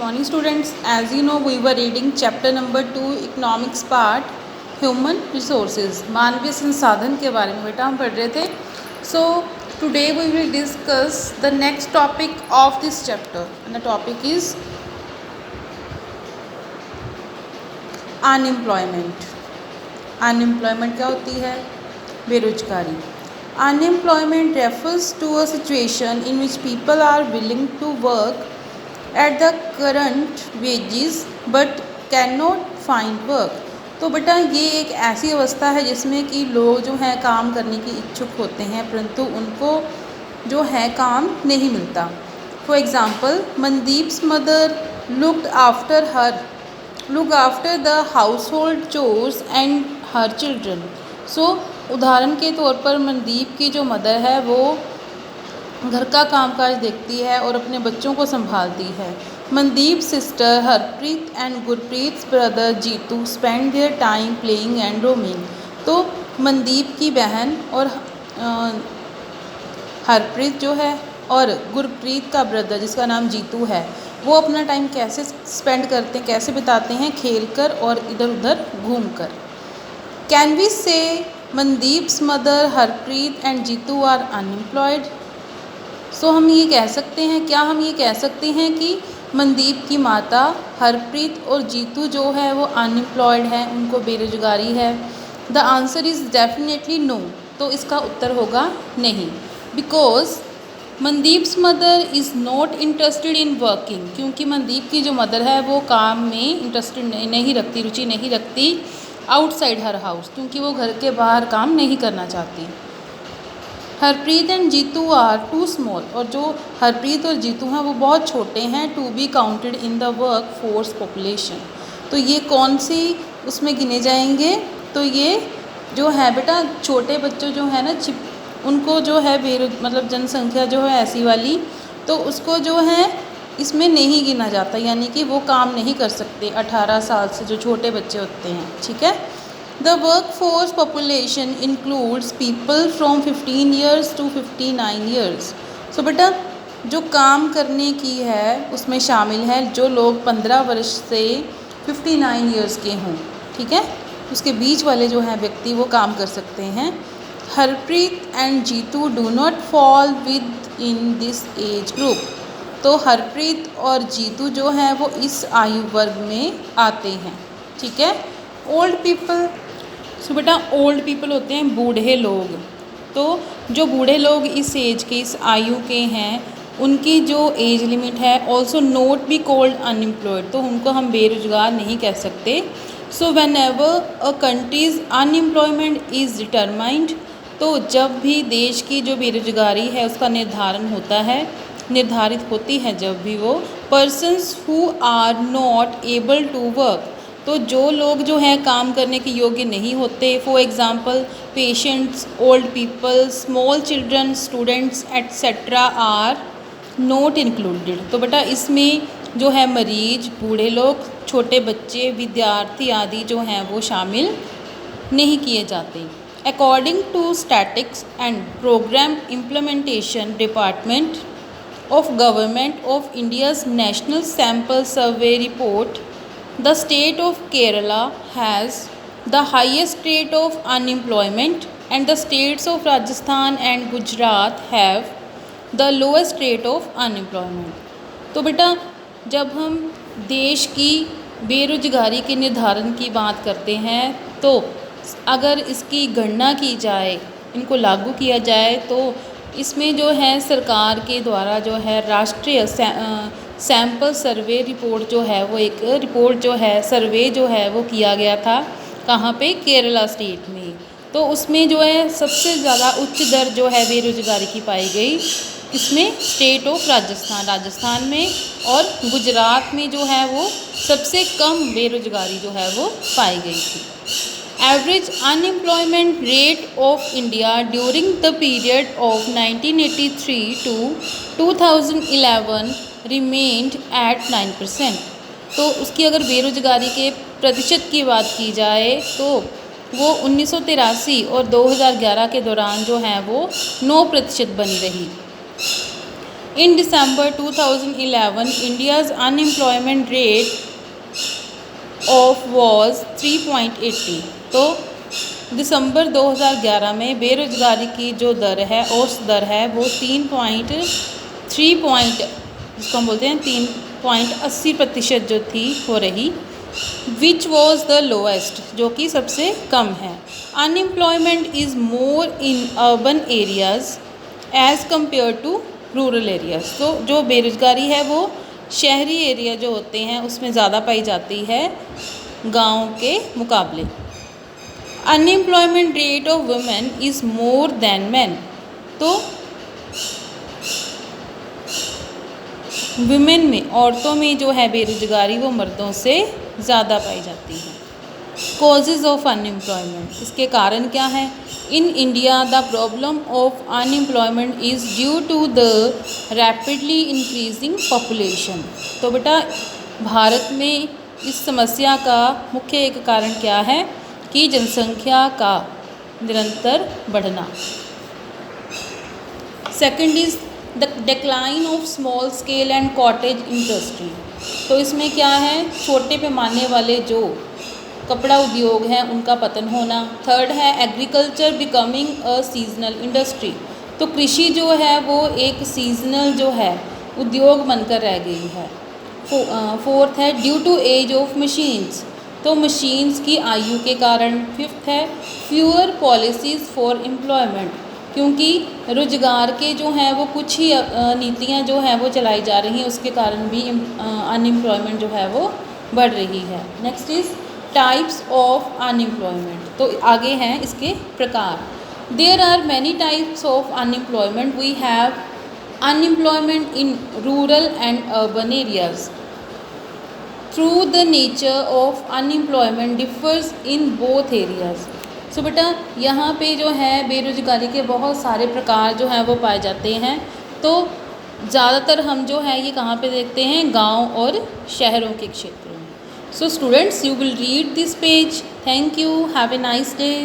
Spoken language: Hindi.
morning students. As you know, we were reading chapter number 2 economics part human resources, मानवीय संसाधन के बारे में बेटा हम पढ़ रहे थे. So today we will discuss the next topic of this chapter and the topic is unemployment. Unemployment क्या होती है? बेरोजगारी. Unemployment refers to a situation in which people are willing to work at the current wages but cannot find work. तो बेटा ये एक ऐसी अवस्था है जिसमें कि लोग जो हैं काम करने की इच्छुक होते हैं परंतु उनको जो है काम नहीं मिलता. For example, Mandeep's mother looked after the household chores and her children. So उदाहरण के तौर पर मनदीप की जो मदर है वो घर का कामकाज देखती है और अपने बच्चों को संभालती है. Mandeep sister Harpreet and Gurpreet brother Jeetu spend their time playing and roaming. तो मनदीप की बहन और हरप्रीत जो है और गुरप्रीत का ब्रदर जिसका नाम जीतू है वो अपना टाइम कैसे स्पेंड करते हैं, कैसे बिताते हैं? खेल कर और इधर उधर घूम कर. Can we say Mandeep's mother Harpreet and Jeetu are unemployed. So हम ये कह सकते हैं, क्या हम ये कह सकते हैं कि मनदीप की माता हरप्रीत और जीतू जो है वो अनएम्प्लॉयड है, उनको बेरोजगारी है? The answer is definitely no. तो इसका उत्तर होगा नहीं. Because Mandeep's mother is not interested in working. क्योंकि मनदीप की जो मदर है वो काम में इंटरेस्टेड नहीं रखती, रुचि नहीं रखती आउटसाइड हर हाउस, क्योंकि वो घर के बाहर काम नहीं करना चाहती. Harpreet and Jeetu are too small. और जो हरप्रीत और जीतू हैं वो बहुत छोटे हैं to be counted in the work force population. तो ये कौन सी उसमें गिने जाएंगे? तो ये जो है बेटा छोटे बच्चों जो है ना उनको जो है मतलब जनसंख्या जो है ऐसी वाली, तो उसको जो है इसमें नहीं गिना जाता, यानी कि वो काम नहीं कर सकते 18 साल से जो छोटे बच्चे होते हैं. ठीक है. The workforce population includes people from 15 years to 59 years. So बेटा जो काम करने की है उसमें शामिल है जो लोग 15 वर्ष से 59 years के हों. ठीक है, उसके बीच वाले जो हैं व्यक्ति वो काम कर सकते हैं. Harpreet and Jeetu do not fall within this age group. तो हरप्रीत और जीतू जो हैं वो इस आयु वर्ग में आते हैं. ठीक है. Old people. सो बेटा ओल्ड पीपल होते हैं बूढ़े लोग. तो जो बूढ़े लोग इस एज के, इस आयु के हैं, उनकी जो एज लिमिट है also note be called unemployed. तो उनको हम बेरोजगार नहीं कह सकते. So when ever a countries unemployment is determined. तो जब भी देश की जो बेरोजगारी है उसका निर्धारित होती है जब भी वो persons who are not able to work. तो जो लोग जो हैं काम करने के योग्य नहीं होते, for example patients, old people, small children, students etcetera are not included. तो बेटा इसमें जो है मरीज, बूढ़े लोग, छोटे बच्चे, विद्यार्थी आदि जो हैं वो शामिल नहीं किए जाते. According to statistics and programme implementation department of Government of India's National Sample Survey report, the state of Kerala has the highest rate of unemployment and the states of Rajasthan and Gujarat have the lowest rate of unemployment. तो बेटा जब हम देश की बेरोजगारी के निर्धारण की बात करते हैं तो अगर इसकी गणना की जाए, इनको लागू किया जाए, तो इसमें जो है सरकार के द्वारा जो है राष्ट्रीय सैंपल सर्वे रिपोर्ट जो है वो एक रिपोर्ट जो है सर्वे जो है वो किया गया था. कहाँ पे? केरला स्टेट में. तो उसमें जो है सबसे ज़्यादा उच्च दर जो है बेरोजगारी की पाई गई. इसमें स्टेट ऑफ राजस्थान में और गुजरात में जो है वो सबसे कम बेरोजगारी जो है वो पाई गई थी. Average unemployment rate of India during the period of 1983 to 2011 remained at 9%. तो उसकी अगर बेरोजगारी के प्रतिशत की बात की जाए तो वो 1983 और 2011 के दौरान जो है वो 9% बनी रही. In December 2011, India's unemployment rate of was 3.80. तो दिसंबर 2011 में बेरोजगारी की जो दर है, औसत दर है, वो 3.3 जिसको हम बोलते हैं 3.80% जो थी हो रही, विच वॉज द लोएस्ट, जो कि सबसे कम है। Unemployment is more in urban areas as compare to rural areas. तो जो बेरोजगारी है वो शहरी एरिया जो होते हैं उसमें ज़्यादा पाई जाती है गाँव के मुकाबले। Unemployment rate of women is more than man. तो वुमेन में, औरतों में जो है बेरोजगारी वो मर्दों से ज़्यादा पाई जाती है। कॉजेज़ ऑफ अनएम्प्लॉयमेंट, इसके कारण क्या है? In India the problem of unemployment is due to the rapidly increasing population. तो बेटा भारत में इस समस्या का मुख्य एक कारण क्या है कि जनसंख्या का निरंतर बढ़ना। Second is the decline of small scale and cottage industry. तो इसमें क्या है? छोटे पैमाने वाले जो कपड़ा उद्योग हैं उनका पतन होना। थर्ड है agriculture becoming a seasonal industry. तो कृषि जो है वो एक सीजनल जो है उद्योग बनकर रह गई है। फोर्थ है due to age of machines. तो मशीन्स की आयु के कारण। फिफ्थ है फ्यूअर पॉलिसीज़ फॉर एम्प्लॉयमेंट, क्योंकि रोजगार के जो हैं वो कुछ ही नीतियाँ जो हैं वो चलाई जा रही हैं, उसके कारण भी अनएम्प्लॉयमेंट जो है वो बढ़ रही है। Next is types of unemployment. तो आगे हैं इसके प्रकार। There are many types of unemployment. We have unemployment in rural and urban areas. Through the nature of unemployment differs in both areas. So बेटा यहाँ पे जो है बेरोजगारी के बहुत सारे प्रकार जो हैं वो पाए जाते हैं। तो ज़्यादातर हम जो है ये कहाँ पे देखते हैं? गांव और शहरों के क्षेत्रों में। So students, you will read this page. Thank you. Have a nice day.